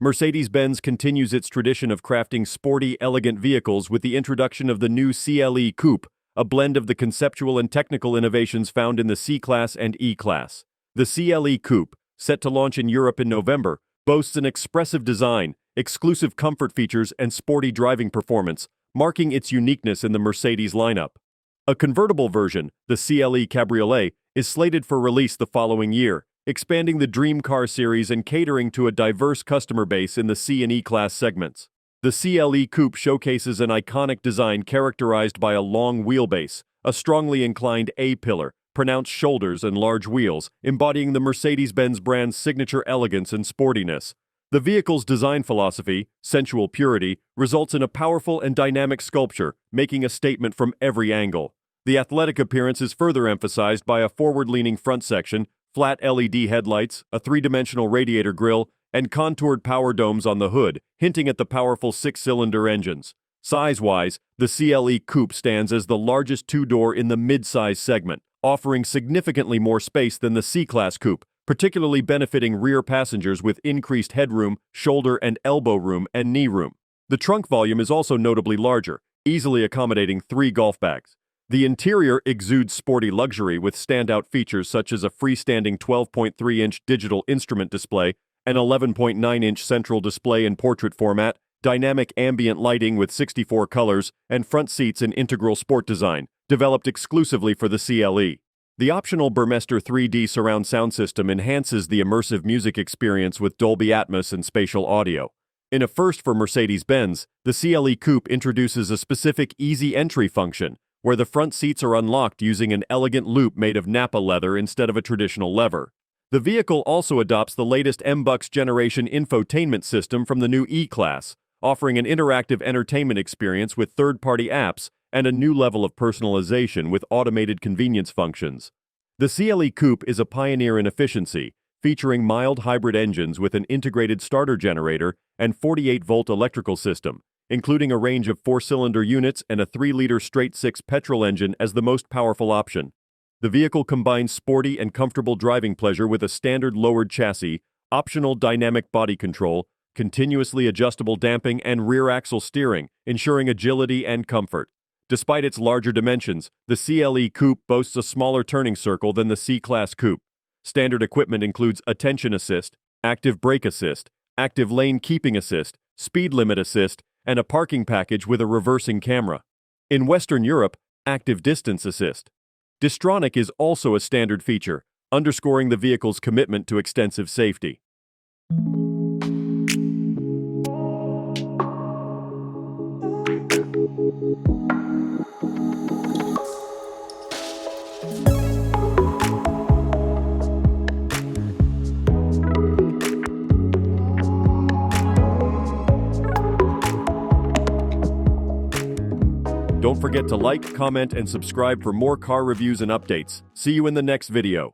Mercedes-Benz continues its tradition of crafting sporty, elegant vehicles with the introduction of the new CLE Coupe, a blend of the conceptual and technical innovations found in the C-Class and E-Class. The CLE Coupe, set to launch in Europe in November, boasts an expressive design, exclusive comfort features, and sporty driving performance, marking its uniqueness in the Mercedes lineup. A convertible version, the CLE Cabriolet, is slated for release the following year, expanding the dream car series and catering to a diverse customer base in the C and E-Class segments. The CLE Coupe showcases an iconic design characterized by a long wheelbase, a strongly inclined A-pillar, pronounced shoulders, and large wheels, embodying the Mercedes-Benz brand's signature elegance and sportiness. The vehicle's design philosophy, Sensual Purity, results in a powerful and dynamic sculpture, making a statement from every angle. The athletic appearance is further emphasized by a forward-leaning front section, flat LED headlights, a three-dimensional radiator grille, and contoured power domes on the hood, hinting at the powerful six-cylinder engines. Size-wise, the CLE Coupe stands as the largest two-door in the mid-size segment, offering significantly more space than the C-Class Coupe, particularly benefiting rear passengers with increased headroom, shoulder and elbow room, and knee room. The trunk volume is also notably larger, easily accommodating 3 golf bags. The interior exudes sporty luxury with standout features such as a freestanding 12.3-inch digital instrument display, an 11.9-inch central display in portrait format, dynamic ambient lighting with 64 colors, and front seats in integral sport design, developed exclusively for the CLE. The optional Burmester 3D surround sound system enhances the immersive music experience with Dolby Atmos and spatial audio. In a first for Mercedes-Benz, the CLE Coupe introduces a specific easy entry function, where the front seats are unlocked using an elegant loop made of Nappa leather instead of a traditional lever. The vehicle also adopts the latest MBUX generation infotainment system from the new E-Class, offering an interactive entertainment experience with third-party apps and a new level of personalization with automated convenience functions. The CLE Coupe is a pioneer in efficiency, featuring mild hybrid engines with an integrated starter generator and 48-volt electrical system, including a range of 4-cylinder units and a 3-liter straight-six petrol engine as the most powerful option. The vehicle combines sporty and comfortable driving pleasure with a standard lowered chassis, optional dynamic body control, continuously adjustable damping, and rear axle steering, ensuring agility and comfort. Despite its larger dimensions, the CLE Coupe boasts a smaller turning circle than the C-Class Coupe. Standard equipment includes attention assist, active brake assist, active lane keeping assist, speed limit assist, and a parking package with a reversing camera. In Western Europe, active distance assist. Distronic is also a standard feature, underscoring the vehicle's commitment to extensive safety. Don't forget to like, comment, and subscribe for more car reviews and updates. See you in the next video.